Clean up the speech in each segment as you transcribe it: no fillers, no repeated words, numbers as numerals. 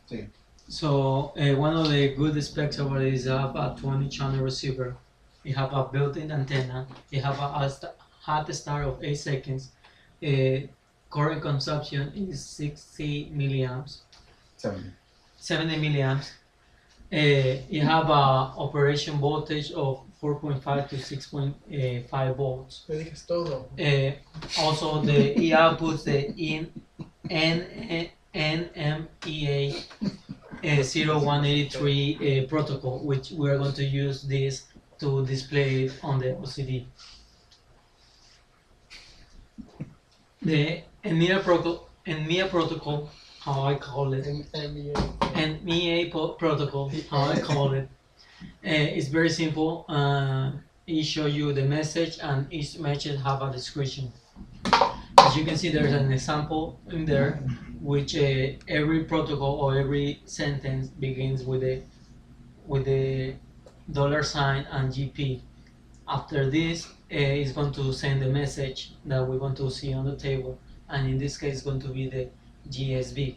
Sí. So one of the good specs about it is have a 20 channel receiver. It have a built-in antenna. It have a hot start of 8 seconds. Current consumption is 60 milliamps, 70. 70 milliamps. You have a operation voltage of 4.5 to 6.5 volts. Me dices todo. Also, the E outputs the NMEA 0183 protocol, which we are going to use this to display it on the LCD. The NMEA protocol, how I call it, NMEA protocol, how I call it, it's very simple. It shows you the message, and each message have a description. As you can see, there's an example in there, which every protocol or every sentence begins with the $sign and GP. After this, it's going to send the message that we want to see on the table, and in this case, it's going to be the GSB.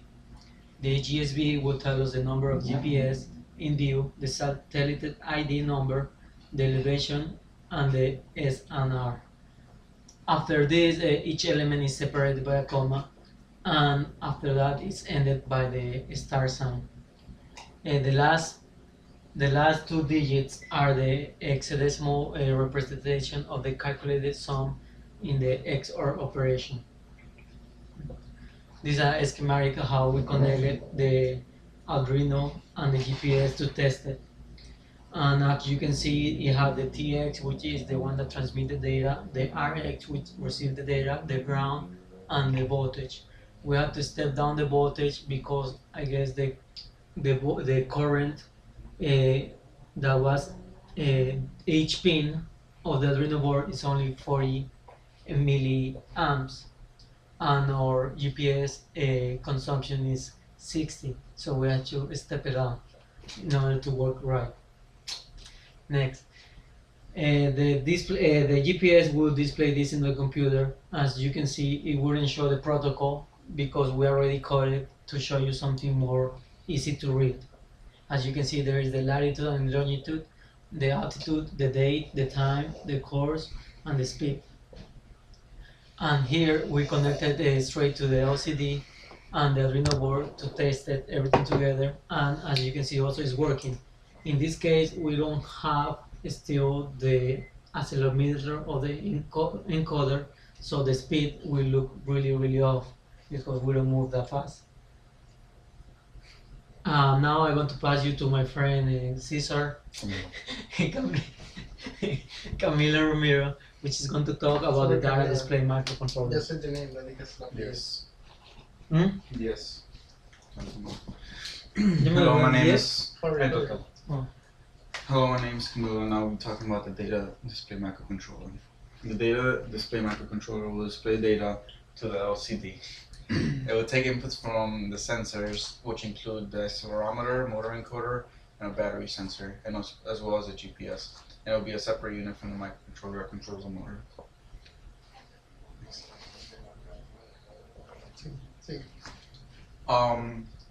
The GSB will tell us the number of GPS in view, the satellite ID number, the elevation, and the SNR. After this, each element is separated by a comma, and after that, it's ended by the star sign. The last two digits are the hexadecimal representation of the calculated sum in the XOR operation. These are a schematic of how we connected the Arduino and the GPS to test it. And as you can see, you have the TX, which is the one that transmits the data, the RX, which receives the data, the ground, and the voltage. We have to step down the voltage because I guess the current that was each pin of the Arduino board is only 40 milliamps, and our GPS consumption is 60, so we have to step it down in order to work right. Next, the display, the GPS will display this in the computer. As you can see, it wouldn't show the protocol because we already coded to show you something more easy to read. As you can see, there is the latitude and longitude, the altitude, the date, the time, the course, and the speed. And here we connected straight to the LCD and the Arduino board to test it, everything together. And as you can see, also it's working. In this case, we don't have still the accelerometer or the encoder, so the speed will look really off because we don't move that fast. Now I want to pass you to my friend Cesar Camilo Romero, which is going to talk about the data display microcontroller. Ya sé the name, me dices la Yes. Yes. Hello, my name is Oh. Hello, my name is Camilo, and I'll be talking about the data display microcontroller. The data display microcontroller will display data to the LCD. It will take inputs from the sensors, which include the accelerometer, motor encoder, and a battery sensor, and as well as a GPS. And it will be a separate unit from the microcontroller that controls the motor.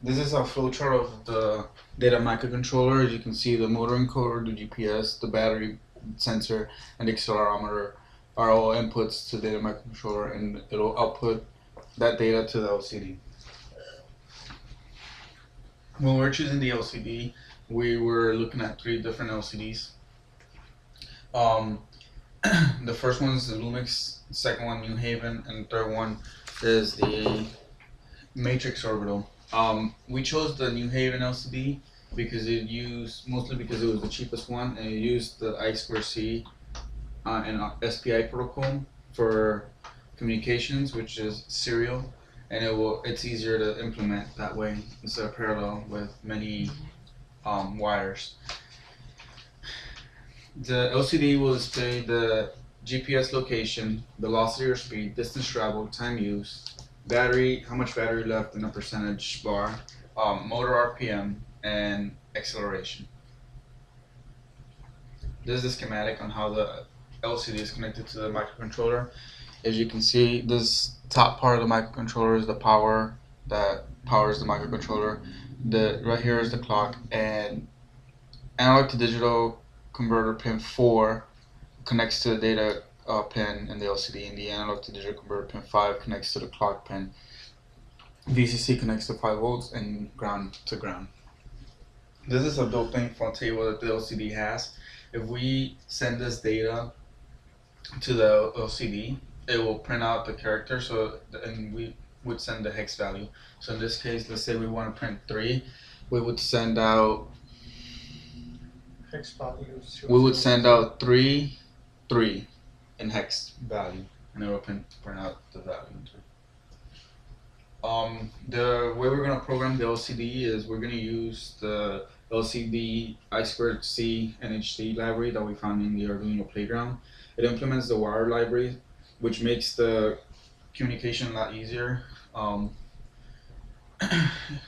This is a flowchart of the data microcontroller. As you can see, the motor encoder, the GPS, the battery sensor, and the accelerometer are all inputs to the data microcontroller, and it'll output that data to the LCD. When we're choosing the LCD, we were looking at 3 different LCDs. The first one is the Lumix, the second one New Haven, and the third one is the Matrix Orbital. We chose the New Haven LCD because mostly because it was the cheapest one, and it used the I2C and SPI protocol for communications, which is serial, and it's easier to implement that way instead of parallel with many wires. The LCD will display the GPS location, velocity or speed, distance traveled, time used, battery, how much battery left in a percentage bar, motor RPM, and acceleration. This is the schematic on how the LCD is connected to the microcontroller. As you can see, this top part of the microcontroller is the power that powers the microcontroller. the right here is the clock, and analog to digital converter pin 4 connects to the data pin in the LCD, and the analog to digital converter pin 5 connects to the clock pin. VCC connects to 5 volts and ground to ground. This is a built-in front table that the LCD has. If we send this data to the LCD, it will print out the character, and we would send the hex value. So in this case, let's say we want to print 3, we would send out Hex values. 3 in hex value, and it will print out the value. The way we're gonna program the LCD is we're gonna use the LCD I2C NHC library that we found in the Arduino playground. It implements the wire library, which makes the communication a lot easier.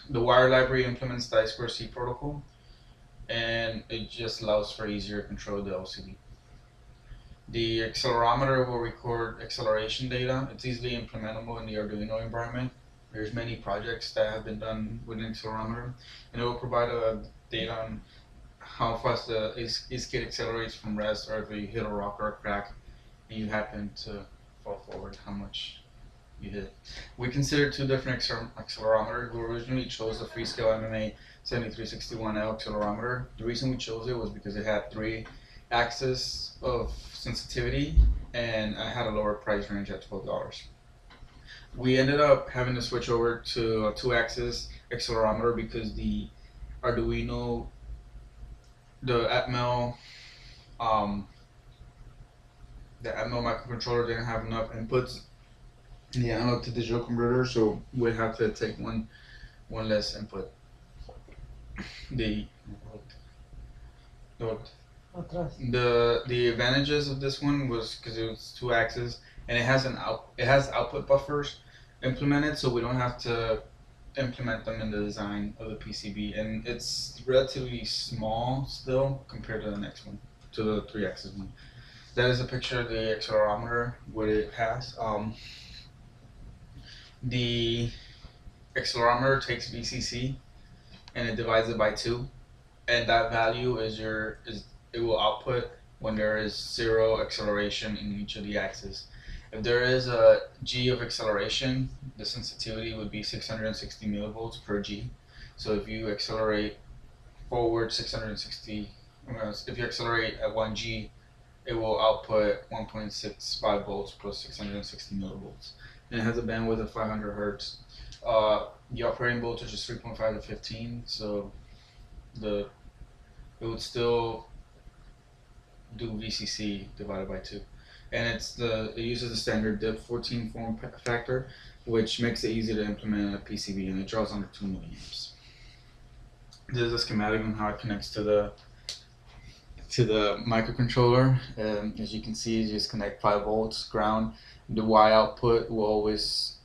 The wire library implements the I2C protocol, and it just allows for easier control of the LCD. The accelerometer will record acceleration data. It's easily implementable in the Arduino environment. There's many projects that have been done with an accelerometer, and it will provide data on how fast the skate accelerates from rest, or if you hit a rock or a crack and you happen to fall forward, how much you hit. We considered 2 different accelerometers. We originally chose the Freescale MMA 7361L accelerometer. The reason we chose it was because it had 3 axes of sensitivity, and I had a lower price range at $12. We ended up having to switch over to a 2-axis accelerometer because the Arduino, the Atmel microcontroller didn't have enough inputs in the analog to digital converter, so we had to take one less input. The advantages of this one was because it was 2 axes, and it has output buffers implemented, so we don't have to implement them in the design of the PCB, and it's relatively small still compared to the next one, to the 3-axis one. That is a picture of the accelerometer, what it has. The accelerometer takes VCC and it divides it by 2, and that value it will output when there is 0 acceleration in each of the axes. If there is a G of acceleration, the sensitivity would be 660 millivolts per G. So if you accelerate forward 660, if you accelerate at 1 G, it will output 1.65 volts plus 660 millivolts. And it has a bandwidth of 500 hertz. The operating voltage is 3.5 to 15, so it would still do VCC divided by 2. And it uses the standard DIP14 form factor, which makes it easy to implement a PCB, and it draws under 2 milliamps. This is a schematic on how it connects to the microcontroller. As you can see, you just connect 5 volts ground. The Y output will always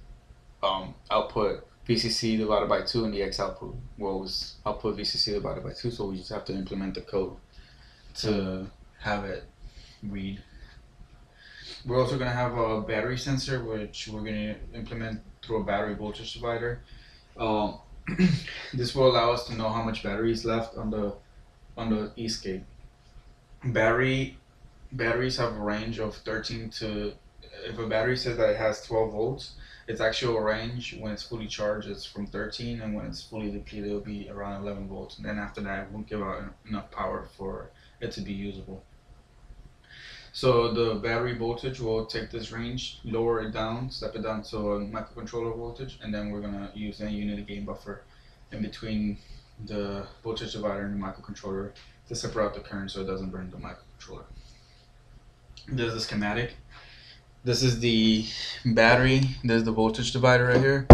output VCC divided by 2, and the X output will always output VCC divided by 2. So we just have to implement the code to have it read. We're also going to have a battery sensor, which we're going to implement through a battery voltage divider. This will allow us to know how much battery is left on the eSCAPE. Batteries have a range of 13 to, if a battery says that it has 12 volts, its actual range when it's fully charged is from 13, and when it's fully depleted, it'll be around 11 volts. And then after that, it won't give out enough power for it to be usable. So the battery voltage will take this range, lower it down, step it down to a microcontroller voltage, and then we're gonna use a unity gain buffer in between the voltage divider and the microcontroller to separate the current so it doesn't burn the microcontroller. There's the schematic. This is the battery. There's the voltage divider right here.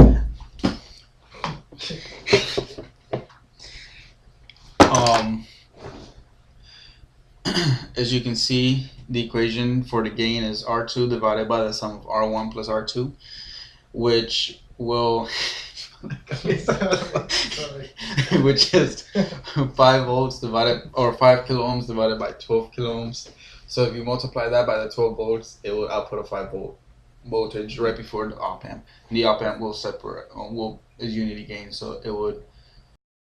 As you can see, the equation for the gain is R2 divided by the sum of R1 plus R2, which will which is 5 volts divided, or 5 kilo ohms divided by 12 kilo ohms. So if you multiply that by the 12 volts, it will output a 5 volt voltage right before the op amp. And the op amp will separate, is unity gain, so it would